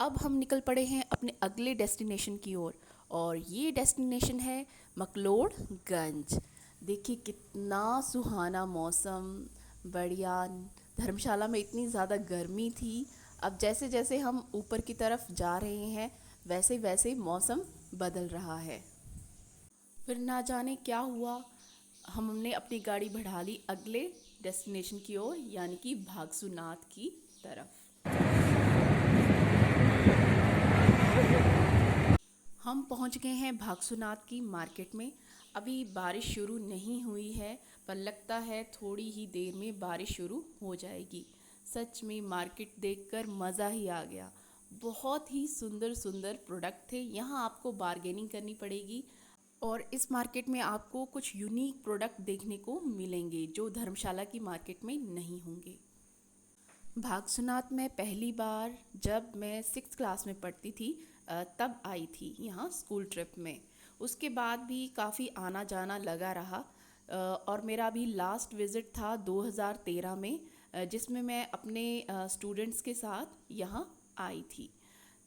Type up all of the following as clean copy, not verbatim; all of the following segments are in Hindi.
अब हम निकल पड़े हैं अपने अगले डेस्टिनेशन की ओर और ये डेस्टिनेशन है मकलोडगंज। देखिए कितना सुहाना मौसम, बढ़िया। धर्मशाला में इतनी ज़्यादा गर्मी थी, अब जैसे जैसे हम ऊपर की तरफ जा रहे हैं वैसे वैसे मौसम बदल रहा है। फिर ना जाने क्या हुआ, हमने अपनी गाड़ी बढ़ा ली अगले डेस्टिनेशन की ओर, यानी कि भागसूनाथ की तरफ। हम पहुंच गए हैं भागसूनाथ की मार्केट में। अभी बारिश शुरू नहीं हुई है, पर लगता है थोड़ी ही देर में बारिश शुरू हो जाएगी। सच में मार्केट देखकर मज़ा ही आ गया। बहुत ही सुंदर सुंदर प्रोडक्ट थे। यहाँ आपको बार्गेनिंग करनी पड़ेगी और इस मार्केट में आपको कुछ यूनिक प्रोडक्ट देखने को मिलेंगे जो धर्मशाला की मार्केट में नहीं होंगे। भागसूनाथ में पहली बार जब मैं 6th क्लास में पढ़ती थी तब आई थी यहाँ स्कूल ट्रिप में। उसके बाद भी काफ़ी आना जाना लगा रहा। और मेरा अभी लास्ट विज़िट था 2013 में, जिसमें मैं अपने स्टूडेंट्स के साथ यहाँ आई थी।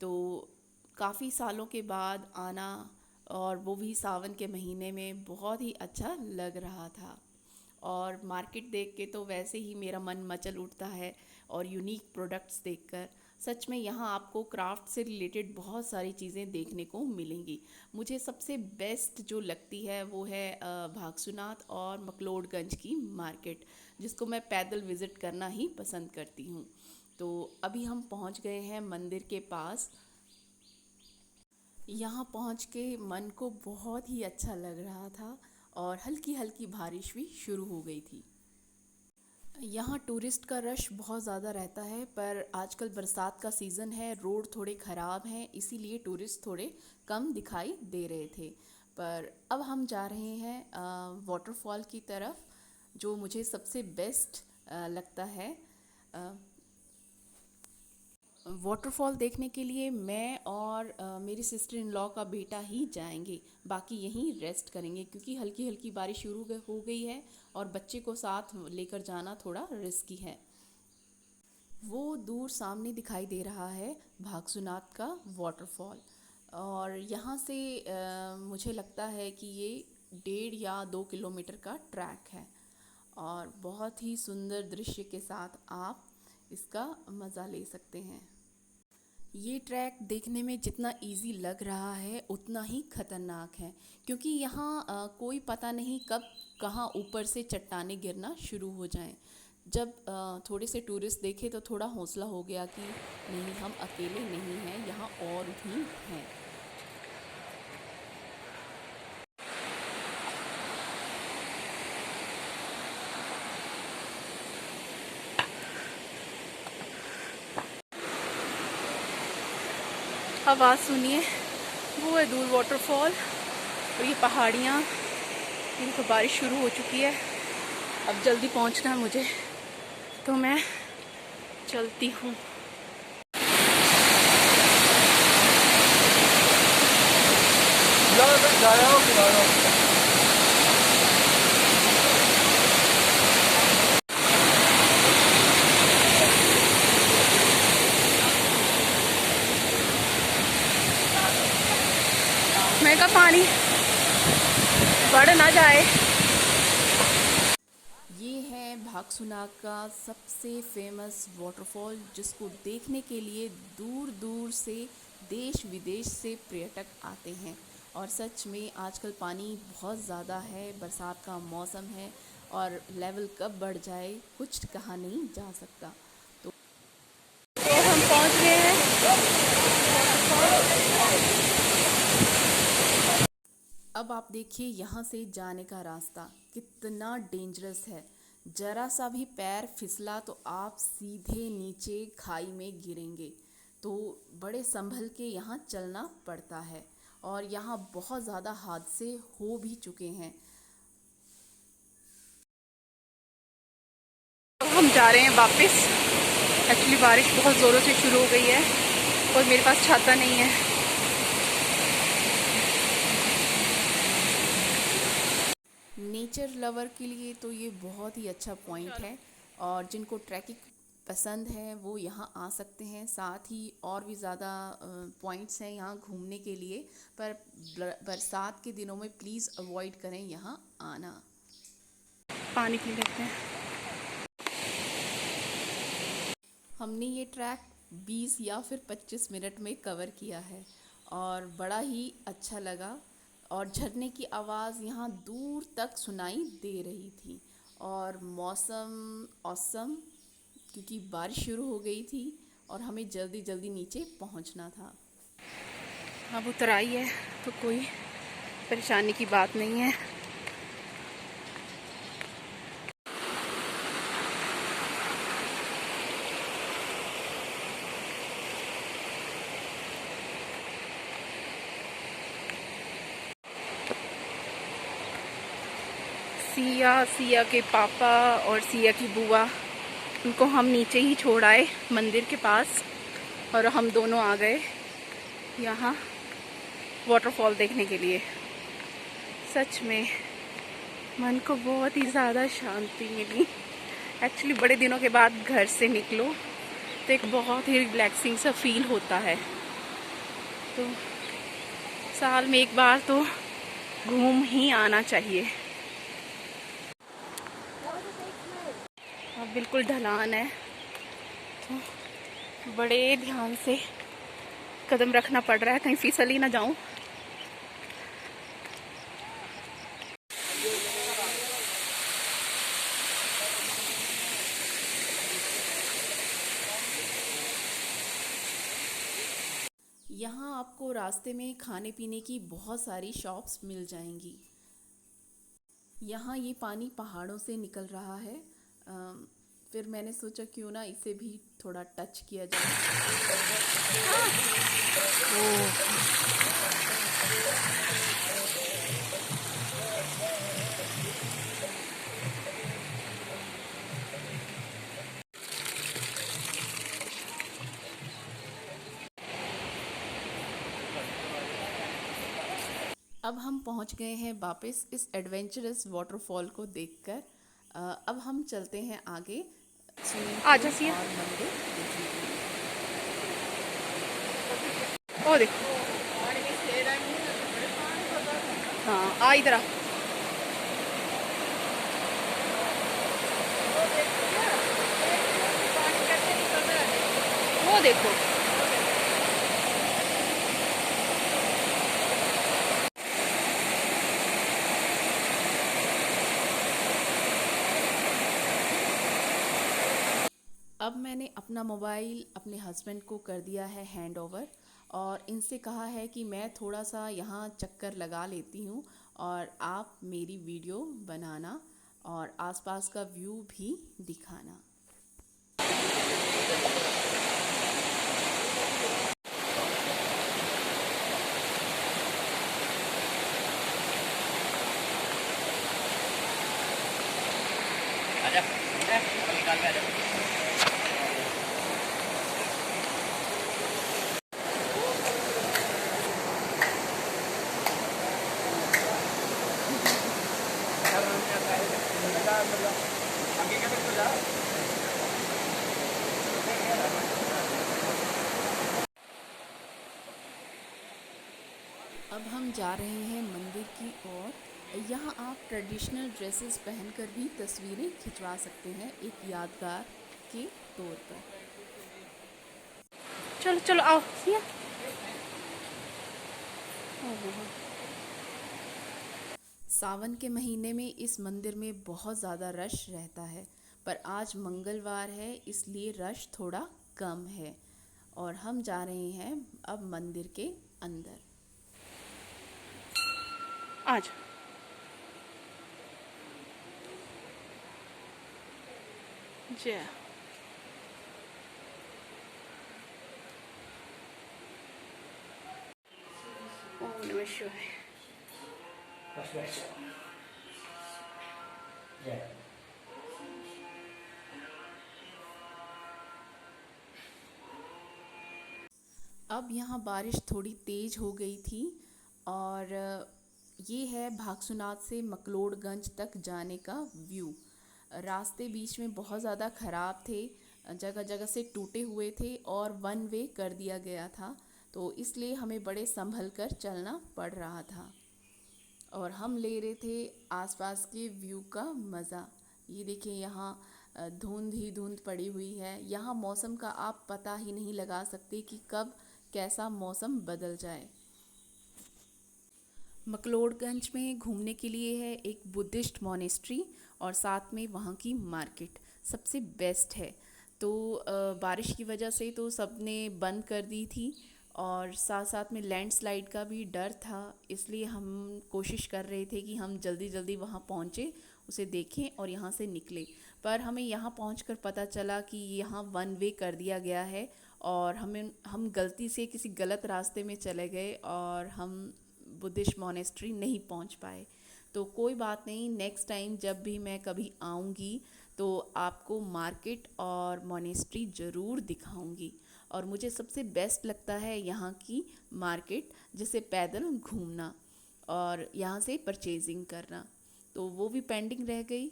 तो काफ़ी सालों के बाद आना, और वो भी सावन के महीने में, बहुत ही अच्छा लग रहा था। और मार्केट देख के तो वैसे ही मेरा मन मचल उठता है, और यूनिक प्रोडक्ट्स देखकर। सच में यहाँ आपको क्राफ्ट से रिलेटेड बहुत सारी चीज़ें देखने को मिलेंगी। मुझे सबसे बेस्ट जो लगती है वो है भागसूनाथ और मकलोडगंज की मार्केट, जिसको मैं पैदल विज़िट करना ही पसंद करती हूँ। तो अभी हम पहुँच गए हैं मंदिर के पास। यहाँ पहुँच के मन को बहुत ही अच्छा लग रहा था, और हल्की हल्की बारिश भी शुरू हो गई थी। यहाँ टूरिस्ट का रश बहुत ज़्यादा रहता है, पर आजकल बरसात का सीज़न है, रोड थोड़े ख़राब हैं, इसीलिए टूरिस्ट थोड़े कम दिखाई दे रहे थे। पर अब हम जा रहे हैं वाटरफॉल की तरफ, जो मुझे सबसे बेस्ट लगता है। वाटरफॉल देखने के लिए मैं और मेरी सिस्टर इन लॉ का बेटा ही जाएंगे, बाकी यहीं रेस्ट करेंगे, क्योंकि हल्की हल्की बारिश शुरू हो गई है और बच्चे को साथ लेकर जाना थोड़ा रिस्की है। वो दूर सामने दिखाई दे रहा है भागसूनाथ का वाटरफॉल, और यहाँ से मुझे लगता है कि ये 1.5 या 2 किलोमीटर का ट्रैक है, और बहुत ही सुंदर दृश्य के साथ आप इसका मज़ा ले सकते हैं। ये ट्रैक देखने में जितना इजी लग रहा है उतना ही खतरनाक है, क्योंकि यहाँ कोई पता नहीं कब कहाँ ऊपर से चट्टानें गिरना शुरू हो जाएं। जब थोड़े से टूरिस्ट देखे तो थोड़ा हौसला हो गया कि नहीं, हम अकेले नहीं हैं, यहाँ और भी हैं। आवाज़ सुनिए, वो है दूर वाटरफॉल, और ये पहाड़ियाँ। इनको बारिश शुरू हो चुकी है, अब जल्दी पहुँचना है मुझे, तो मैं चलती हूँ। मैं का पानी बढ़ ना जाए। ये है भागसूनाथ का सबसे फेमस वाटरफॉल, जिसको देखने के लिए दूर दूर से, देश विदेश से पर्यटक आते हैं। और सच में आजकल पानी बहुत ज़्यादा है, बरसात का मौसम है, और लेवल कब बढ़ जाए कुछ कहा नहीं जा सकता। तो हम पहुंच गए हैं। अब आप देखिए यहाँ से जाने का रास्ता कितना डेंजरस है। ज़रा सा भी पैर फिसला तो आप सीधे नीचे खाई में गिरेंगे। तो बड़े संभल के यहाँ चलना पड़ता है, और यहाँ बहुत ज़्यादा हादसे हो भी चुके हैं। अब हम जा रहे हैं वापस। एक्चुअली बारिश बहुत ज़ोरों से शुरू हो गई है और मेरे पास छाता नहीं है। नेचर लवर के लिए तो ये बहुत ही अच्छा पॉइंट है, और जिनको पसंद है वो यहाँ आ सकते हैं। साथ ही और भी ज़्यादा पॉइंट्स हैं यहाँ घूमने के लिए, पर बरसात के दिनों में प्लीज़ अवॉइड करें यहाँ आना। पानी पी लेते हैं। हमने ये ट्रैक 20 या फिर 25 मिनट में कवर किया है और बड़ा ही अच्छा लगा। और झरने की आवाज़ यहाँ दूर तक सुनाई दे रही थी और मौसम औसम, क्योंकि बारिश शुरू हो गई थी और हमें जल्दी जल्दी नीचे पहुँचना था। अब उतराई है तो कोई परेशानी की बात नहीं है। सिया के पापा और सिया की बुआ, उनको हम नीचे ही छोड़ आए मंदिर के पास और हम दोनों आ गए यहाँ वाटरफॉल देखने के लिए। सच में मन को बहुत ही ज़्यादा शांति मिली। एक्चुअली बड़े दिनों के बाद घर से निकलो तो एक बहुत ही रिलैक्सिंग सा फील होता है। तो साल में एक बार तो घूम ही आना चाहिए। अब बिल्कुल ढलान है तो बड़े ध्यान से कदम रखना पड़ रहा है, कहीं फिसल ही ना जाऊं। यहाँ आपको रास्ते में खाने पीने की बहुत सारी शॉप्स मिल जाएंगी। यहाँ ये पानी पहाड़ों से निकल रहा है। फिर मैंने सोचा क्यों ना इसे भी थोड़ा टच किया जाए। अब हम पहुंच गए हैं वापस इस एडवेंचरस वाटरफॉल को देखकर। अब हम चलते हैं आगे स्विमिंग आजा पूल सिया। और मंदिर देखने के लिए। ओ देखो, हाँ आ इधर आ। वो देखो, अब मैंने अपना मोबाइल अपने हस्बैंड को कर दिया है हैंड ओवर और इनसे कहा है कि मैं थोड़ा सा यहाँ चक्कर लगा लेती हूँ और आप मेरी वीडियो बनाना और आसपास का व्यू भी दिखाना। आजा निकाल के आजा। अब हम जा रहे हैं मंदिर की ओर। यहाँ आप ट्रेडिशनल ड्रेसेस पहनकर भी तस्वीरें खिंचवा सकते हैं एक यादगार के तौर पर। चलो चलो आओ सिया। सावन के महीने में इस मंदिर में बहुत ज़्यादा रश रहता है, पर आज मंगलवार है इसलिए रश थोड़ा कम है और हम जा रहे हैं अब मंदिर के अंदर। आज जय ओम नमः शिवाय। अब यहाँ बारिश थोड़ी तेज़ हो गई थी और ये है भागसूनाथ से मकलोडगंज तक जाने का व्यू। रास्ते बीच में बहुत ज़्यादा ख़राब थे, जगह जगह से टूटे हुए थे और वन वे कर दिया गया था, तो इसलिए हमें बड़े संभल कर चलना पड़ रहा था। और हम ले रहे थे आसपास के व्यू का मज़ा। ये देखिए यहाँ धुंध ही धुंध पड़ी हुई है। यहाँ मौसम का आप पता ही नहीं लगा सकते कि कब कैसा मौसम बदल जाए। मकलोडगंज में घूमने के लिए है एक बुद्धिस्ट मॉनेस्ट्री और साथ में वहाँ की मार्केट सबसे बेस्ट है। तो बारिश की वजह से तो सबने बंद कर दी थी और साथ साथ में लैंडस्लाइड का भी डर था, इसलिए हम कोशिश कर रहे थे कि हम जल्दी जल्दी वहाँ पहुँचे, उसे देखें और यहाँ से निकले। पर हमें यहाँ पहुँचकर पता चला कि यहाँ वन वे कर दिया गया है और हम गलती से किसी गलत रास्ते में चले गए और हम बुद्धिस्ट मॉनेस्ट्री नहीं पहुंच पाए। तो कोई बात नहीं, नेक्स्ट टाइम जब भी मैं कभी आऊँगी तो आपको मार्केट और मॉनेस्ट्री ज़रूर दिखाऊंगी। और मुझे सबसे बेस्ट लगता है यहाँ की मार्केट, जिसे पैदल घूमना और यहाँ से परचेजिंग करना, तो वो भी पेंडिंग रह गई।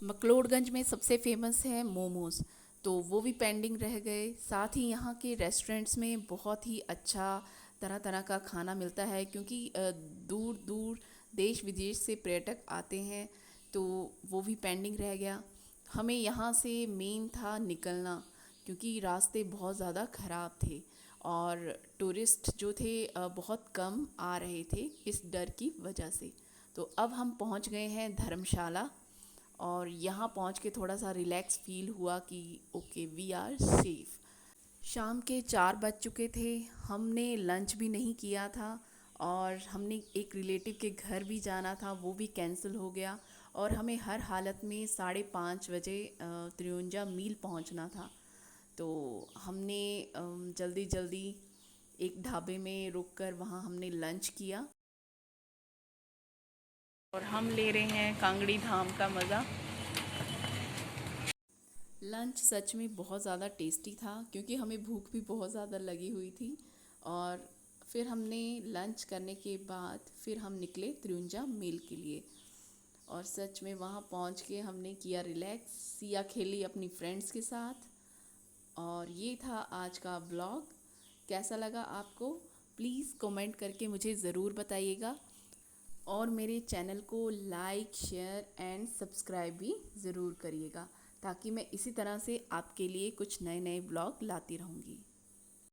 मकलोडगंज में सबसे फेमस है मोमोज़, तो वो भी पेंडिंग रह गए। साथ ही यहाँ के रेस्टोरेंट्स में बहुत ही अच्छा तरह तरह का खाना मिलता है, क्योंकि दूर दूर देश विदेश से पर्यटक आते हैं, तो वो भी पेंडिंग रह गया। हमें यहाँ से मेन था निकलना, क्योंकि रास्ते बहुत ज़्यादा ख़राब थे और टूरिस्ट जो थे बहुत कम आ रहे थे इस डर की वजह से। तो अब हम पहुँच गए हैं धर्मशाला और यहाँ पहुँच के थोड़ा सा रिलैक्स फील हुआ कि ओके वी आर सेफ। शाम के 4 बज चुके थे, हमने लंच भी नहीं किया था और हमने एक रिलेटिव के घर भी जाना था, वो भी कैंसिल हो गया और हमें हर हालत में 5:30 बजे त्रियुंजा मील पहुंचना था। तो हमने जल्दी जल्दी एक ढाबे में रुककर वहाँ हमने लंच किया और हम ले रहे हैं कांगड़ी धाम का मज़ा। लंच सच में बहुत ज़्यादा टेस्टी था, क्योंकि हमें भूख भी बहुत ज़्यादा लगी हुई थी। और फिर हमने लंच करने के बाद फिर हम निकले त्रियुंजा मील के लिए और सच में वहाँ पहुँच के हमने किया रिलैक्स, सिया खेली अपनी फ्रेंड्स के साथ। और ये था आज का ब्लॉग। कैसा लगा आपको प्लीज़ कमेंट करके मुझे ज़रूर बताइएगा और मेरे चैनल को लाइक शेयर एंड सब्सक्राइब भी ज़रूर करिएगा, ताकि मैं इसी तरह से आपके लिए कुछ नए नए ब्लॉग लाती रहूँगी।